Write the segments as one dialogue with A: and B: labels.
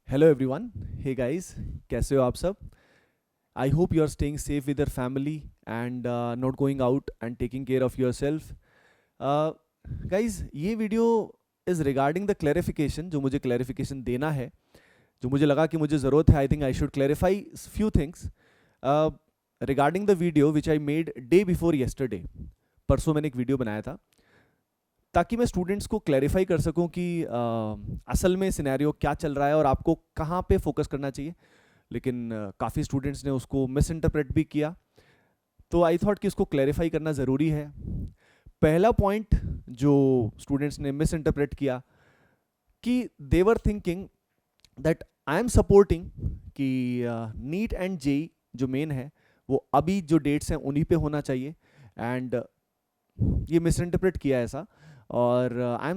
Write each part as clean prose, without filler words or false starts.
A: Hello everyone. Hey guys, कैसे हो आप सब? I hope you are staying safe with your family and not going out and taking care of your self. Guys, ये video is regarding the clarification, जो मुझे clarification देना है, जो मुझे लगा कि मुझे ज़रूरत है। I think I should clarify few things regarding the video which I made day before yesterday. परसों मैंने एक वीडियो बनाया था ताकि मैं स्टूडेंट्स को क्लैरिफाई कर सकूं कि असल में सिनेरियो क्या चल रहा है और आपको कहाँ पे फोकस करना चाहिए। लेकिन काफ़ी स्टूडेंट्स ने उसको मिस इंटरप्रेट भी किया, तो आई थॉट कि इसको क्लैरिफाई करना ज़रूरी है। पहला पॉइंट जो स्टूडेंट्स ने मिस इंटरप्रेट किया कि they were thinking that I am supporting कि नीट एंड जेई जो मेन है वो अभी जो डेट्स हैं उन्हीं पे होना चाहिए, एंड ये मिस इंटरप्रेट किया ऐसा। और I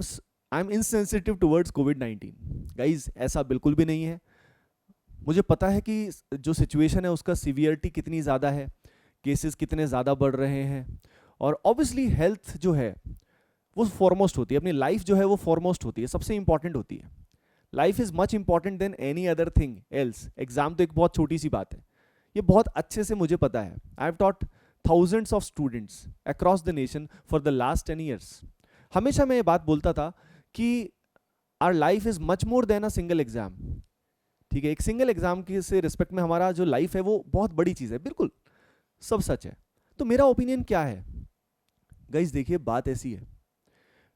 A: am insensitive towards covid. Guys, ऐसा बिल्कुल भी नहीं है। मुझे पता है कि जो सिचुएशन है उसका सीवियरिटी कितनी ज़्यादा है, केसेस कितने ज़्यादा बढ़ रहे हैं, और ऑब्वियसली हेल्थ जो है वो फॉरमोस्ट होती है, अपनी लाइफ जो है वो फॉरमोस्ट होती है, सबसे इंपॉर्टेंट होती है। Life is much important than any other thing else. Exam तो एक बहुत छोटी सी बात है, ये बहुत अच्छे से मुझे पता है। I have taught thousands of students across the nation for the last 10 years. हमेशा मैं ये बात बोलता था कि our life is much more than a single exam. ठीक है, एक सिंगल एग्जाम के से रिस्पेक्ट में हमारा जो लाइफ है वो बहुत बड़ी चीज़ है, बिल्कुल सब सच है। तो मेरा ओपिनियन क्या है गाइज? देखिए, बात ऐसी है,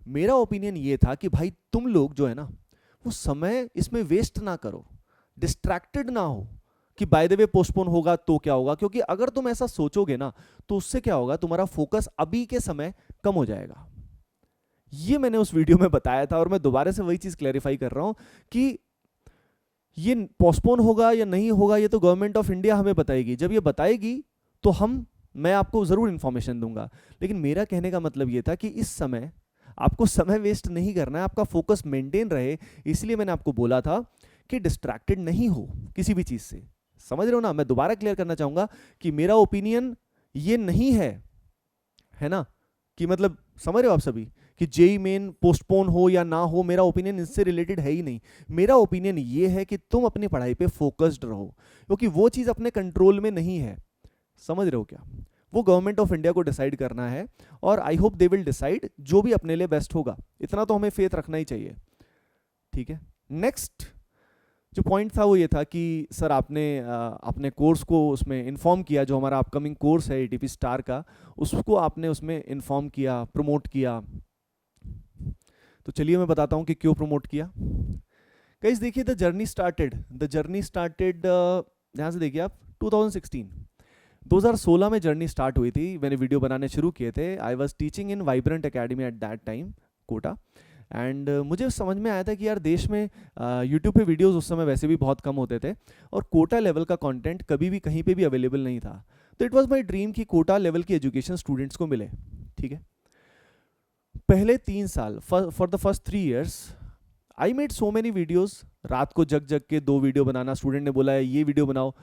A: मेरा ओपिनियन ये था कि भाई तुम लोग जो है ना वो समय इसमें वेस्ट ना करो, डिस्ट्रैक्टेड ना हो कि बाय द वे पोस्टपोन होगा तो क्या होगा। क्योंकि अगर तुम ऐसा सोचोगे ना तो उससे क्या होगा, तुम्हारा फोकस अभी के समय कम हो जाएगा। ये मैंने उस वीडियो में बताया था और मैं दोबारा से वही चीज क्लैरिफाई कर रहा हूं कि ये पोस्टपोन होगा या नहीं होगा ये तो गवर्नमेंट ऑफ इंडिया हमें बताएगी। जब ये बताएगी तो मैं आपको जरूर इंफॉर्मेशन दूंगा। लेकिन मेरा कहने का मतलब ये था कि इस समय आपको समय वेस्ट नहीं करना है, आपका फोकस मेंटेन रहे। इसलिए मैंने आपको बोला था कि डिस्ट्रैक्टेड नहीं हो किसी भी चीज से। समझ रहे हो ना? मैं दोबारा क्लियर करना चाहूंगा कि मेरा ओपिनियन ये नहीं है ना, कि मतलब समझ रहे हो आप सभी कि जेई मेन पोस्टपोन हो या ना हो, मेरा ओपिनियन इससे रिलेटेड है ही नहीं। मेरा ओपिनियन ये है कि तुम अपनी पढ़ाई पे फोकस्ड रहो, क्योंकि वो चीज़ अपने कंट्रोल में नहीं है। समझ रहे हो क्या? वो गवर्नमेंट ऑफ इंडिया को डिसाइड करना है, और I hope they will decide जो भी अपने लिए बेस्ट होगा। इतना तो हमें फेथ रखना ही चाहिए। ठीक है, नेक्स्ट जो पॉइंट था वो ये था कि सर आपने अपने कोर्स को उसमें इन्फॉर्म किया, जो हमारा अपकमिंग कोर्स है एटीपी स्टार का, उसको आपने उसमें इन्फॉर्म किया, प्रमोट किया। तो चलिए मैं बताता हूँ कि क्यों प्रमोट किया। गाइस देखिए, द जर्नी स्टार्टेड ध्यान से देखिए आप, 2016 में जर्नी स्टार्ट हुई थी। मैंने वीडियो बनाने शुरू किए थे। I was teaching in Vibrant Academy at that time, Kota. And मुझे समझ में आया था कि यार देश में यूट्यूब पे वीडियोस उस समय वैसे भी बहुत कम होते थे, और कोटा लेवल का कंटेंट कभी भी कहीं पे भी अवेलेबल नहीं था। तो इट वाज माय ड्रीम कि कोटा लेवल की एजुकेशन स्टूडेंट्स को मिले। ठीक है, पहले 3 साल, for the first 3 years I made so many videos. रात को जग जग के 2 वीडियो बनाना। स्टूडेंट ने बोला है ये वीडियो बनाओ,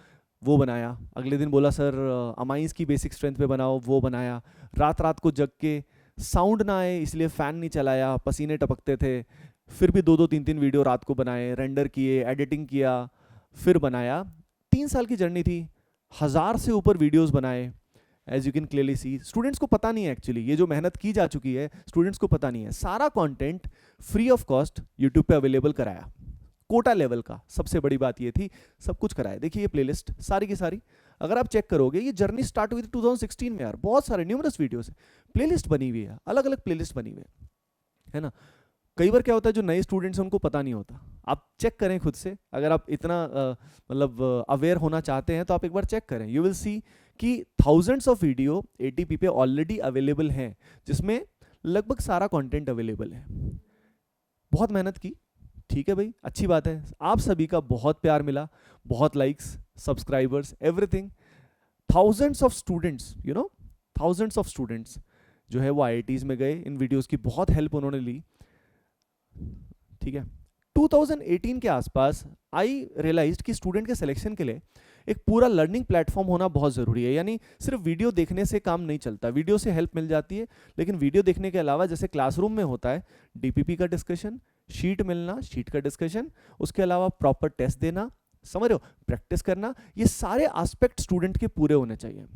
A: वो बनाया। अगले दिन बोला सर अमाइंस की बेसिक स्ट्रेंथ पे बनाओ, वो बनाया। रात रात को जग के, साउंड ना आए इसलिए फ़ैन नहीं चलाया, पसीने टपकते थे, फिर भी 2-2 3-3 वीडियो रात को बनाए, रेंडर किए, एडिटिंग किया, फिर बनाया। 3 साल की जर्नी थी, 1000 से ऊपर वीडियोस बनाए। As you can clearly see, students को पता नहीं है एक्चुअली ये जो मेहनत की जा चुकी है, स्टूडेंट्स को पता नहीं है। सारा content free of cost YouTube पे अवेलेबल कराया, कोटा लेवल का। सबसे बड़ी बात ये थी, सब कुछ कराया। देखिए ये प्लेलिस्ट सारी की सारी, अगर आप चेक करोगे, ये जर्नी स्टार्ट हुई थी 2016 में यार। बहुत सारे न्यूमरस वीडियोस है, प्लेलिस्ट बनी हुई है, अलग अलग प्लेलिस्ट बनी हुई है ना। कई बार क्या होता है, जो नए स्टूडेंट्स हैं उनको पता नहीं होता। आप चेक करें खुद से, अगर आप इतना मतलब अवेयर होना चाहते हैं तो आप एक बार चेक करें। यू विल सी कि थाउजेंड्स ऑफ वीडियो एटीपी पे ऑलरेडी अवेलेबल हैं, जिसमें लगभग सारा कंटेंट अवेलेबल है। बहुत मेहनत की, ठीक है भाई, अच्छी बात है। आप सभी का बहुत प्यार मिला, बहुत likes, subscribers, everything. Thousands of students, you know, thousands of students जो है वो आईआईटीज में गए, इन वीडियोस की बहुत हेल्प उन्होंने ली। ठीक है, 2018 के आसपास आई रियलाइज्ड कि स्टूडेंट के सिलेक्शन के लिए एक पूरा लर्निंग प्लेटफॉर्म होना बहुत ज़रूरी है। यानी सिर्फ वीडियो देखने से काम नहीं चलता, वीडियो से हेल्प मिल जाती है, लेकिन वीडियो देखने के अलावा जैसे क्लासरूम में होता है डीपीपी का डिस्कशन, शीट मिलना, शीट का डिस्कशन, उसके अलावा प्रॉपर टेस्ट देना, समझ रहे हो, प्रैक्टिस करना, ये सारे एस्पेक्ट स्टूडेंट के पूरे होने चाहिए।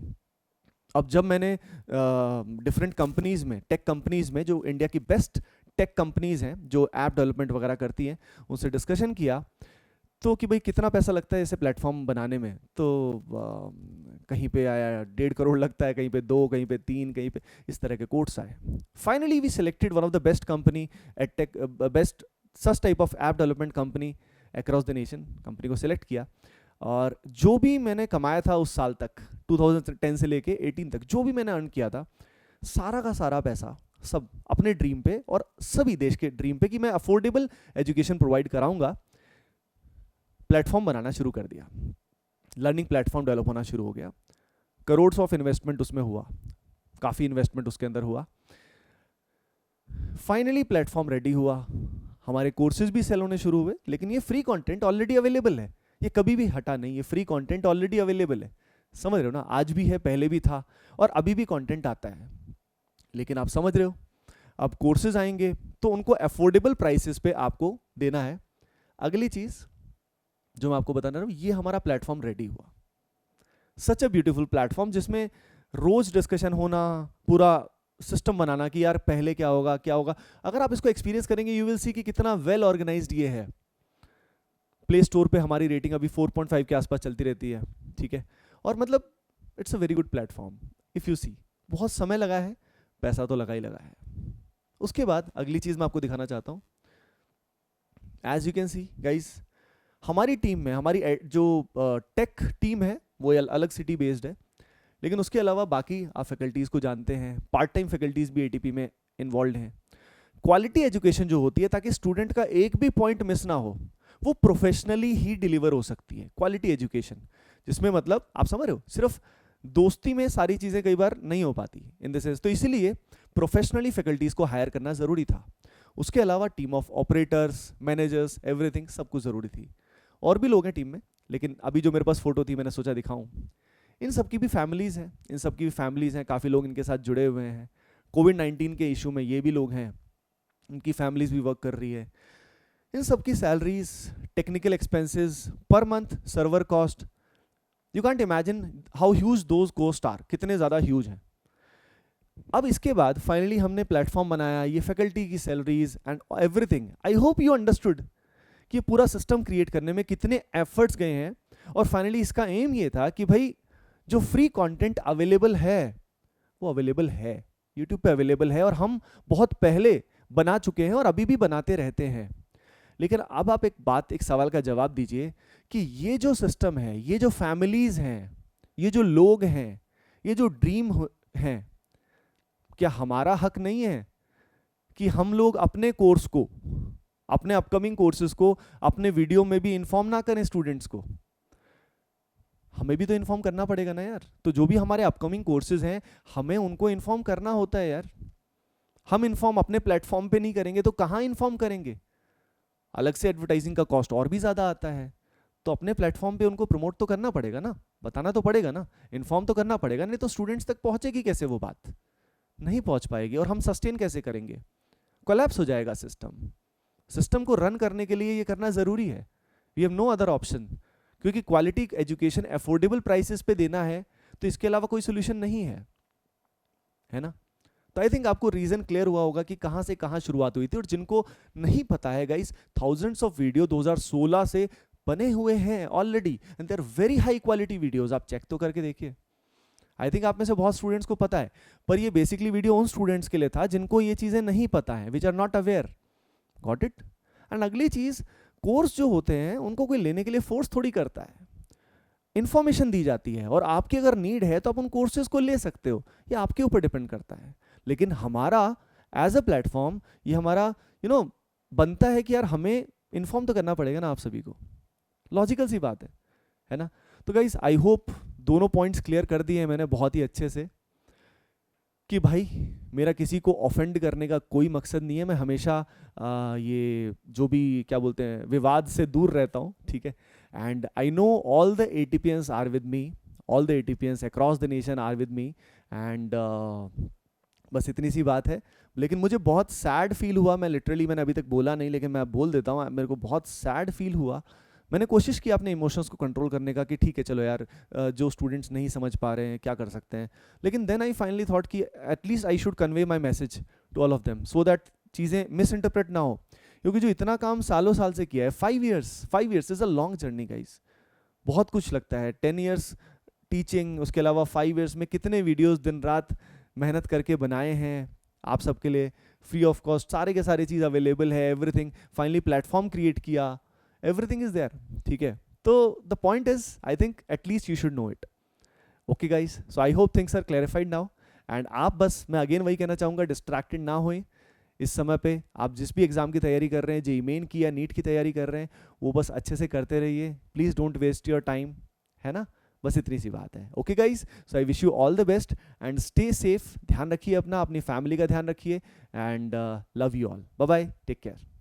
A: अब जब मैंने डिफरेंट कंपनीज में, टेक कंपनीज में, जो इंडिया की बेस्ट टेक कंपनीज हैं जो ऐप डेवलपमेंट वगैरह करती हैं, उनसे डिस्कशन किया तो कि भाई कितना पैसा लगता है इसे प्लेटफॉर्म बनाने में, तो कहीं पे आया 1.5 करोड़ लगता है, कहीं पे 2, कहीं पे 3, कहीं पे इस तरह के कोट्स आए। Finally we selected one of the best company at tech, best such type of app development company across the nation, company को सिलेक्ट किया। और जो भी मैंने कमाया था उस साल तक, 2010 से लेके 18 तक, जो भी मैंने अर्न किया था, सारा का सारा पैसा सब अपने ड्रीम पे और सभी देश के ड्रीम पे कि मैं अफोर्डेबल एजुकेशन प्रोवाइड कराऊंगा, प्लेटफॉर्म बनाना शुरू कर दिया। लर्निंग प्लेटफॉर्म डेवलप होना शुरू हो गया, करोड्स ऑफ इन्वेस्टमेंट उसमें हुआ, काफ़ी इन्वेस्टमेंट उसके अंदर हुआ। फाइनली प्लेटफॉर्म रेडी हुआ, हमारे कोर्सेज भी सेल होने शुरू हुए, लेकिन ये फ्री कंटेंट ऑलरेडी अवेलेबल है, ये कभी भी हटा नहीं, ये फ्री कंटेंट ऑलरेडी अवेलेबल है, समझ रहे हो ना, आज भी है, पहले भी था और अभी भी कंटेंट आता है। लेकिन आप समझ रहे हो, अब कोर्सेज आएंगे तो उनको अफोर्डेबल प्राइसेस पे आपको देना है। अगली चीज़ जो मैं आपको बताना रहा हूँ, ये हमारा प्लेटफॉर्म रेडी हुआ, सच अ ब्यूटीफुल प्लेटफॉर्म, जिसमें रोज डिस्कशन होना, पूरा सिस्टम बनाना कि यार पहले क्या होगा क्या होगा। अगर आप इसको एक्सपीरियंस करेंगे यू विल सी कि कितना वेल ऑर्गेनाइज्ड ये है। प्ले स्टोर पे हमारी रेटिंग अभी 4.5 के आसपास चलती रहती है, ठीक है, और मतलब it's a very good platform if you see. बहुत समय लगा है, पैसा तो लगा ही लगा है। उसके बाद अगली चीज़ मैं आपको दिखाना चाहता हूँ। As you can see guys, हमारी टीम में, हमारी जो टेक टीम है वो अलग सिटी बेस्ड है, लेकिन उसके अलावा बाकी आप फैकल्टीज़ को जानते हैं, पार्ट टाइम फैकल्टीज़ भी एटीपी में इन्वॉल्व हैं। क्वालिटी एजुकेशन जो होती है, ताकि स्टूडेंट का एक भी पॉइंट मिस ना हो, वो प्रोफेशनली ही डिलीवर हो सकती है। क्वालिटी एजुकेशन जिसमें मतलब आप समझ रहे हो, सिर्फ दोस्ती में सारी चीज़ें कई बार नहीं हो पाती इन द सेंस, तो इसीलिए प्रोफेशनली फैकल्टीज़ को हायर करना ज़रूरी था। उसके अलावा team of operators, managers, everything सब कुछ ज़रूरी थी। और भी लोग हैं टीम में, लेकिन अभी जो मेरे पास फ़ोटो थी मैंने सोचा दिखाऊं। इन सब की भी फैमिलीज़ हैं, इन सब की भी फैमिलीज़ हैं, काफ़ी लोग इनके साथ जुड़े हुए हैं। कोविड-19 के इशू में ये भी लोग हैं, उनकी फैमिलीज़ भी वर्क कर रही है। इन सब की salaries, technical expenses per month, server cost, you can't imagine how huge those cost are, कितने ज़्यादा ह्यूज हैं। अब इसके बाद फाइनली हमने प्लेटफॉर्म बनाया, ये फैकल्टी की salaries and everything. I hope you understood कि पूरा सिस्टम क्रिएट करने में कितने एफर्ट्स गए हैं। और फाइनली इसका एम ये था कि भाई जो फ्री कंटेंट अवेलेबल है वो अवेलेबल है, यूट्यूब पे अवेलेबल है, और हम बहुत पहले बना चुके हैं और अभी भी बनाते रहते हैं। लेकिन अब आप एक सवाल का जवाब दीजिए कि ये जो सिस्टम है, ये जो फैमिलीज हैं, ये जो लोग हैं, ये जो ड्रीम हैं, क्या हमारा हक नहीं है कि हम लोग अपने कोर्स को, अपने अपकमिंग कोर्सेज को अपने वीडियो में भी इन्फॉर्म ना करें स्टूडेंट्स को? हमें भी तो इन्फॉर्म करना पड़ेगा ना यार। तो जो भी हमारे अपकमिंग कोर्सेज हैं, हमें उनको इन्फॉर्म करना होता है यार। हम इन्फॉर्म अपने प्लेटफॉर्म पे नहीं करेंगे तो कहाँ इन्फॉर्म करेंगे? अलग से एडवर्टाइजिंग का कॉस्ट और भी ज़्यादा आता है। तो अपने प्लेटफॉर्म पे उनको प्रमोट तो करना पड़ेगा ना, बताना तो पड़ेगा ना, इन्फॉर्म तो करना पड़ेगा, नहीं तो स्टूडेंट्स तक पहुंचेगी कैसे वो बात? नहीं पहुंच पाएगी। और हम सस्टेन कैसे करेंगे? कोलैप्स हो जाएगा सिस्टम। सिस्टम को रन करने के लिए ये करना ज़रूरी है। We have no other option, क्योंकि क्वालिटी एजुकेशन अफोर्डेबल प्राइसेस पे देना है, तो इसके अलावा कोई सोल्यूशन नहीं है ना। तो आई थिंक आपको रीजन क्लियर हुआ होगा कि कहाँ से कहाँ शुरुआत हुई थी। और जिनको नहीं पता है गाइस, थाउजेंड्स ऑफ वीडियो 2016 से बने हुए हैं already, and they are very high quality videos. आप चेक तो करके देखिए। आई थिंक आप में से बहुत स्टूडेंट्स को पता है, पर ये बेसिकली वीडियो उन स्टूडेंट्स के लिए था जिनको ये चीज़ें नहीं पता है, which are not aware. Got it? And अगली चीज़, कोर्स जो होते हैं उनको कोई लेने के लिए फोर्स थोड़ी करता है, इन्फॉर्मेशन दी जाती है, और आपकी अगर नीड है तो आप उन कोर्सेज को ले सकते हो, ये आपके ऊपर डिपेंड करता है। लेकिन हमारा एज अ प्लेटफॉर्म, ये हमारा बनता है कि यार हमें इन्फॉर्म तो करना पड़ेगा ना आप सभी को। लॉजिकल सी बात है ना। तो गाइस आई होप दोनों पॉइंट्स क्लियर कर दिए हैं मैंने बहुत ही अच्छे से, कि भाई मेरा किसी को ऑफेंड करने का कोई मकसद नहीं है। मैं हमेशा ये जो भी क्या बोलते हैं विवाद से दूर रहता हूँ, ठीक है। And I know all the ATPians are with me, all the ATPians across the nation are with me, and बस इतनी सी बात है। लेकिन मुझे बहुत सैड फील हुआ, मैं लिटरली मैंने अभी तक बोला नहीं लेकिन मैं बोल देता हूँ, मेरे को बहुत सैड फील हुआ। मैंने कोशिश की अपने इमोशंस को कंट्रोल करने का कि ठीक है चलो यार, जो स्टूडेंट्स नहीं समझ पा रहे हैं क्या कर सकते हैं। लेकिन देन आई फाइनली थॉट कि at least I should convey my message to all of them so that चीज़ें मिस इंटरप्रेट ना हो। क्योंकि जो इतना काम सालों साल से किया है, 5 years is a long journey guys. बहुत कुछ लगता है, 10 ईयर्स टीचिंग, उसके अलावा 5 ईयर्स में कितने वीडियोस दिन रात मेहनत करके बनाए हैं आप सबके लिए, फ्री ऑफ कॉस्ट, सारे के सारे चीज़ अवेलेबल है, एवरीथिंग। फाइनली प्लेटफॉर्म क्रिएट किया, एवरीथिंग इज देयर, ठीक है। तो the point is I think at least you should know it. Okay guys, so I hope things are clarified now. And आप बस, मैं अगेन वही कहना चाहूँगा, डिस्ट्रैक्टेड ना होए इस समय पे। आप जिस भी एग्जाम की तैयारी कर रहे हैं, जेईई मेन की या नीट की तैयारी कर रहे हैं, वो बस अच्छे से करते रहिए। Please don't waste your time, है ना। बस इतनी सी बात है। Okay guys, so I wish you all the best and stay safe. ध्यान रखिए अपना, अपनी फैमिली का ध्यान रखिए and love you all. Bye bye, take care.